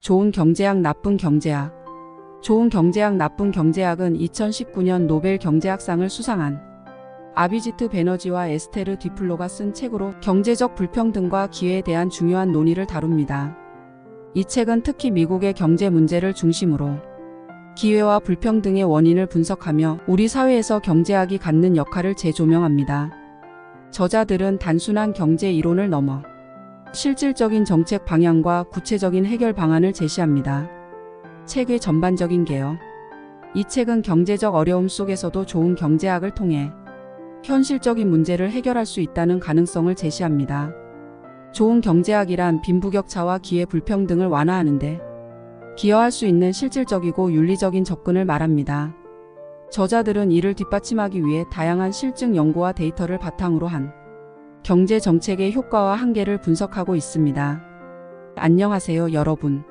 좋은 경제학, 나쁜 경제학. 좋은 경제학, 나쁜 경제학은 2019년 노벨 경제학상을 수상한 아비지트 베너지와 에스테르 디플로가 쓴 책으로 경제적 불평등과 기회에 대한 중요한 논의를 다룹니다. 이 책은 특히 미국의 경제 문제를 중심으로 기회와 불평등의 원인을 분석하며 우리 사회에서 경제학이 갖는 역할을 재조명합니다. 저자들은 단순한 경제 이론을 넘어 실질적인 정책 방향과 구체적인 해결 방안을 제시합니다. 책의 전반적인 개요. 이 책은 경제적 어려움 속에서도 좋은 경제학을 통해 현실적인 문제를 해결할 수 있다는 가능성을 제시합니다. 좋은 경제학이란 빈부격차와 기회 불평등을 완화하는 데 기여할 수 있는 실질적이고 윤리적인 접근을 말합니다. 저자들은 이를 뒷받침하기 위해 다양한 실증 연구와 데이터를 바탕으로 한 경제 정책의 효과와 한계를 분석하고 있습니다. 안녕하세요, 여러분.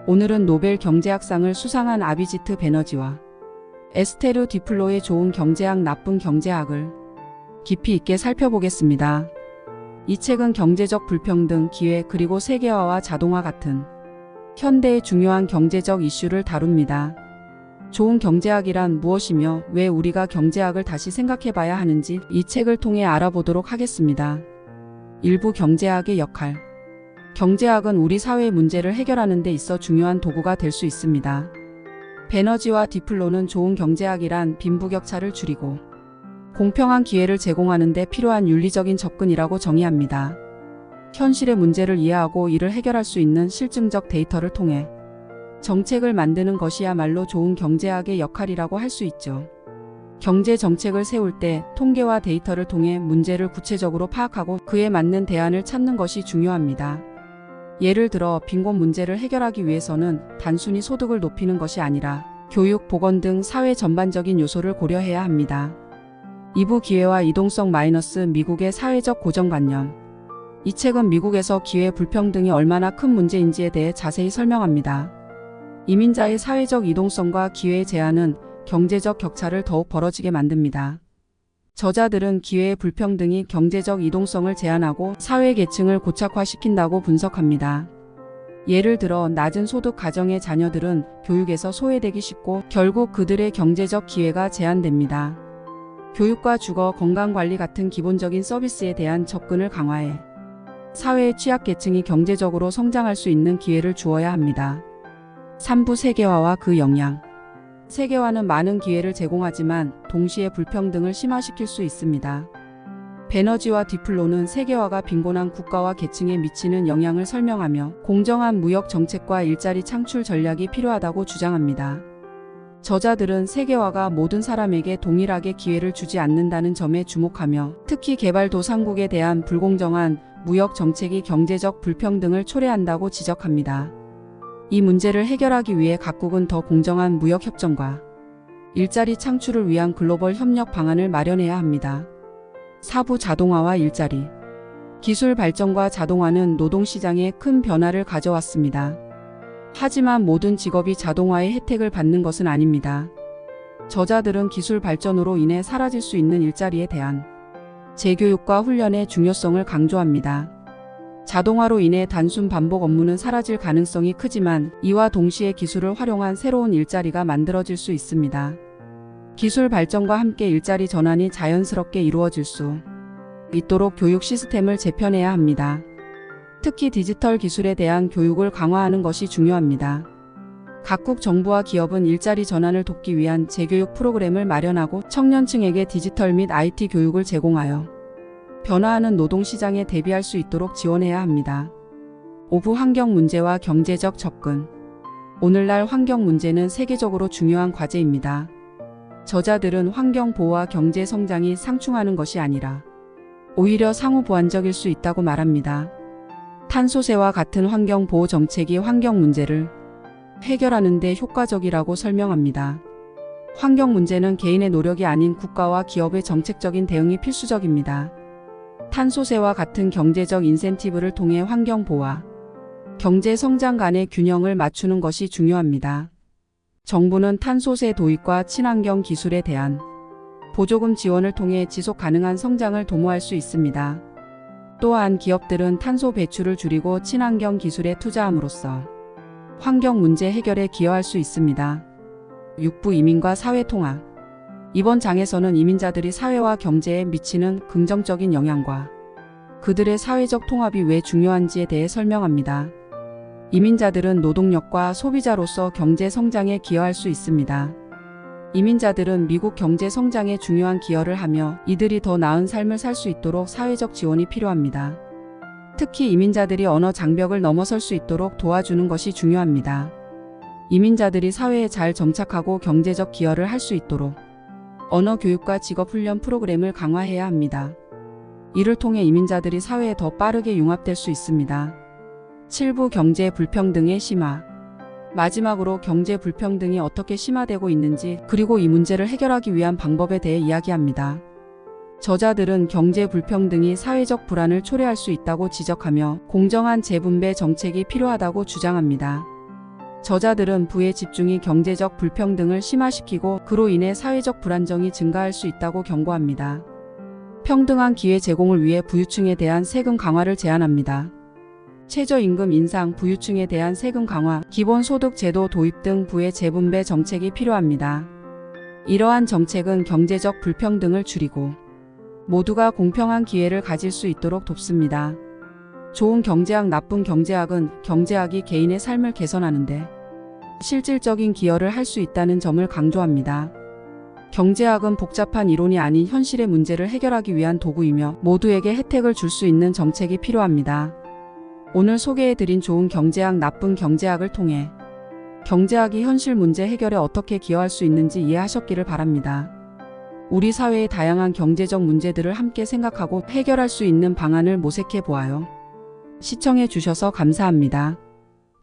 오늘은 노벨 경제학상을 수상한 아비지트 베너지와 에스테르 디플로의 좋은 경제학, 나쁜 경제학을 깊이 있게 살펴보겠습니다. 이 책은 경제적 불평등, 기회, 그리고 세계화와 자동화 같은 현대의 중요한 경제적 이슈를 다룹니다. 좋은 경제학이란 무엇이며 왜 우리가 경제학을 다시 생각해봐야 하는지 이 책을 통해 알아보도록 하겠습니다. 일부 경제학의 역할. 경제학은 우리 사회의 문제를 해결하는 데 있어 중요한 도구가 될 수 있습니다. 베너지와 디플로는 좋은 경제학이란 빈부격차를 줄이고 공평한 기회를 제공하는 데 필요한 윤리적인 접근이라고 정의합니다. 현실의 문제를 이해하고 이를 해결할 수 있는 실증적 데이터를 통해 정책을 만드는 것이야말로 좋은 경제학의 역할이라고 할 수 있죠. 경제 정책을 세울 때 통계와 데이터를 통해 문제를 구체적으로 파악하고 그에 맞는 대안을 찾는 것이 중요합니다. 예를 들어 빈곤 문제를 해결하기 위해서는 단순히 소득을 높이는 것이 아니라 교육, 보건 등 사회 전반적인 요소를 고려해야 합니다. 2부 기회와 이동성 - 미국의 사회적 고정관념. 이 책은 미국에서 기회 불평등이 얼마나 큰 문제인지에 대해 자세히 설명합니다. 이민자의 사회적 이동성과 기회의 제한은 경제적 격차를 더욱 벌어지게 만듭니다. 저자들은 기회의 불평등이 경제적 이동성을 제한하고 사회 계층을 고착화시킨다고 분석합니다. 예를 들어 낮은 소득 가정의 자녀들은 교육에서 소외되기 쉽고 결국 그들의 경제적 기회가 제한됩니다. 교육과 주거, 건강관리 같은 기본적인 서비스에 대한 접근을 강화해 사회의 취약계층이 경제적으로 성장할 수 있는 기회를 주어야 합니다. 3부 세계화와 그 영향. 세계화는 많은 기회를 제공하지만 동시에 불평등을 심화시킬 수 있습니다. 베너지와 디플로는 세계화가 빈곤한 국가와 계층에 미치는 영향을 설명하며 공정한 무역 정책과 일자리 창출 전략이 필요하다고 주장합니다. 저자들은 세계화가 모든 사람에게 동일하게 기회를 주지 않는다는 점에 주목하며 특히 개발도상국에 대한 불공정한 무역 정책이 경제적 불평등을 초래한다고 지적합니다. 이 문제를 해결하기 위해 각국은 더 공정한 무역 협정과 일자리 창출을 위한 글로벌 협력 방안을 마련해야 합니다. 4부 자동화와 일자리. 기술 발전과 자동화는 노동시장에 큰 변화를 가져왔습니다. 하지만 모든 직업이 자동화의 혜택을 받는 것은 아닙니다. 저자들은 기술 발전으로 인해 사라질 수 있는 일자리에 대한 재교육과 훈련의 중요성을 강조합니다. 자동화로 인해 단순 반복 업무는 사라질 가능성이 크지만 이와 동시에 기술을 활용한 새로운 일자리가 만들어질 수 있습니다. 기술 발전과 함께 일자리 전환이 자연스럽게 이루어질 수 있도록 교육 시스템을 재편해야 합니다. 특히 디지털 기술에 대한 교육을 강화하는 것이 중요합니다. 각국 정부와 기업은 일자리 전환을 돕기 위한 재교육 프로그램을 마련하고 청년층에게 디지털 및 IT 교육을 제공하여 변화하는 노동시장에 대비할 수 있도록 지원해야 합니다. 5부 환경 문제와 경제적 접근. 오늘날 환경 문제는 세계적으로 중요한 과제입니다. 저자들은 환경 보호와 경제 성장이 상충하는 것이 아니라 오히려 상호 보완적일 수 있다고 말합니다. 탄소세와 같은 환경 보호 정책이 환경 문제를 해결하는 데 효과적이라고 설명합니다. 환경 문제는 개인의 노력이 아닌 국가와 기업의 정책적인 대응이 필수적입니다. 탄소세와 같은 경제적 인센티브를 통해 환경 보호와 경제 성장 간의 균형을 맞추는 것이 중요합니다. 정부는 탄소세 도입과 친환경 기술에 대한 보조금 지원을 통해 지속 가능한 성장을 도모할 수 있습니다. 또한 기업들은 탄소 배출을 줄이고 친환경 기술에 투자함으로써 환경 문제 해결에 기여할 수 있습니다. 6부 이민과 사회 통합. 이번 장에서는 이민자들이 사회와 경제에 미치는 긍정적인 영향과 그들의 사회적 통합이 왜 중요한지에 대해 설명합니다. 이민자들은 노동력과 소비자로서 경제 성장에 기여할 수 있습니다. 이민자들은 미국 경제 성장에 중요한 기여를 하며 이들이 더 나은 삶을 살 수 있도록 사회적 지원이 필요합니다. 특히 이민자들이 언어 장벽을 넘어설 수 있도록 도와주는 것이 중요합니다. 이민자들이 사회에 잘 정착하고 경제적 기여를 할 수 있도록 언어 교육과 직업 훈련 프로그램을 강화해야 합니다. 이를 통해 이민자들이 사회에 더 빠르게 융합될 수 있습니다. 7부 경제 불평등의 심화. 마지막으로 경제 불평등이 어떻게 심화되고 있는지 그리고 이 문제를 해결하기 위한 방법에 대해 이야기합니다. 저자들은 경제 불평등이 사회적 불안을 초래할 수 있다고 지적하며 공정한 재분배 정책이 필요하다고 주장합니다. 저자들은 부의 집중이 경제적 불평등을 심화시키고 그로 인해 사회적 불안정이 증가할 수 있다고 경고합니다. 평등한 기회 제공을 위해 부유층에 대한 세금 강화를 제안합니다. 최저임금 인상, 부유층에 대한 세금 강화, 기본소득 제도 도입 등 부의 재분배 정책이 필요합니다. 이러한 정책은 경제적 불평등을 줄이고 모두가 공평한 기회를 가질 수 있도록 돕습니다. 좋은 경제학, 나쁜 경제학은 경제학이 개인의 삶을 개선하는데 실질적인 기여를 할 수 있다는 점을 강조합니다. 경제학은 복잡한 이론이 아닌 현실의 문제를 해결하기 위한 도구이며 모두에게 혜택을 줄 수 있는 정책이 필요합니다. 오늘 소개해드린 좋은 경제학, 나쁜 경제학을 통해 경제학이 현실 문제 해결에 어떻게 기여할 수 있는지 이해하셨기를 바랍니다. 우리 사회의 다양한 경제적 문제들을 함께 생각하고 해결할 수 있는 방안을 모색해 보아요. 시청해 주셔서 감사합니다.